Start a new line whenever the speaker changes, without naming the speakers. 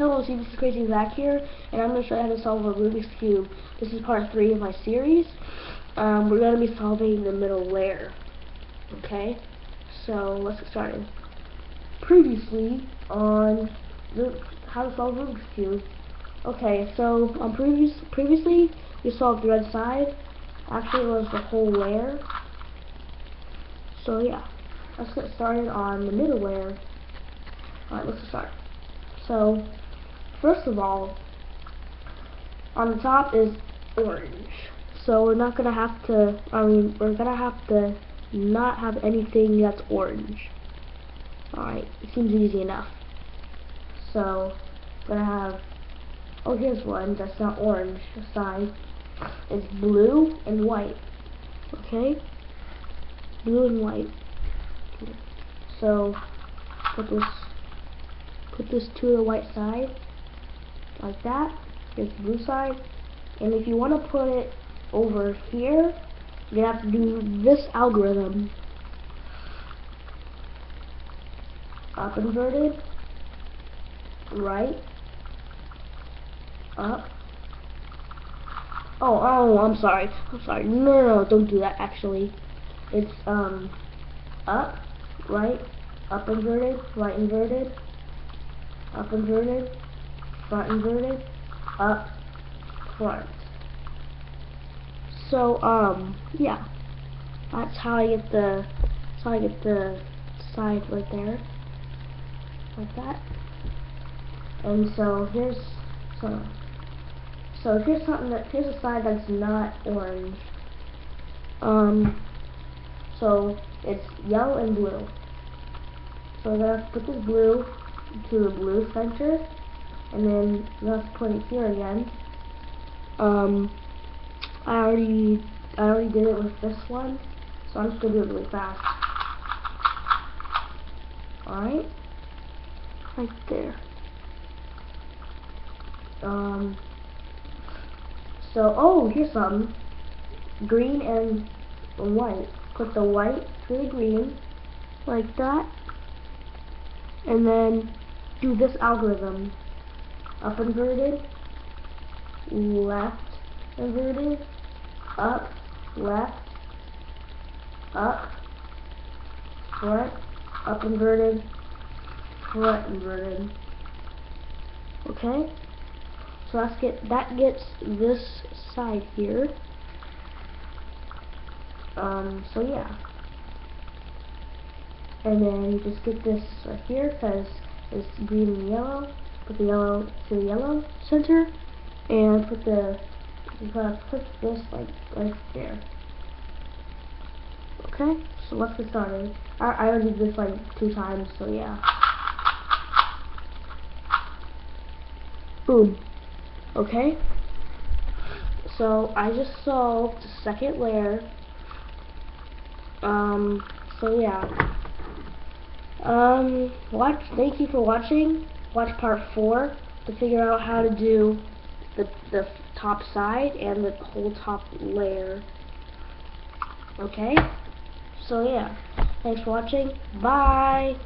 Hello, see, this is Crazy Zach here, and I'm going to show you how to solve a Rubik's Cube. This is part 3 of my series. We're going to be solving the middle layer. Okay, so let's get started. Previously on how to solve Rubik's Cube. Okay, so previously we solved the red side. Actually, it was the whole layer. So yeah, let's get started on the middle layer. Alright, let's start. So, first of all, on the top is orange. So we're not gonna have to, we're gonna have to not have anything that's orange. Alright, it seems easy enough. So, we're gonna have, oh, here's one that's not orange. The side is blue and white. Okay? Blue and white. So, put this to the white side, like that. Here's the blue side. And if you want to put it over here, you have to do this algorithm. Up inverted, right, up. Oh, I'm sorry. No, don't do that, actually. It's, up, right, up inverted, right inverted, up inverted, front inverted, up, front. So, yeah. That's how I get the side right there. Like that. And so here's here's a side that's not orange. So it's yellow and blue. So we're gonna put this blue to the blue center, and then you have to put it here again. I already did it with this one, so I'm just gonna do it really fast. Alright, right there. So, oh, here's some green and white. Put the white to the green, like that, and then do this algorithm. Up inverted, left inverted, up, left, up, front, up inverted, front inverted. Okay? So that gets this side here. So yeah. And then you just get this right here because it's green and yellow. Put the yellow to the yellow center, and you gotta put this like right there. Okay, so let's get started. I already did this like 2 times, so yeah. Boom. Okay. So I just solved the second layer. So yeah. Thank you for watching. Watch part 4 to figure out how to do the top side and the whole top layer. Okay? So yeah. Thanks for watching. Bye!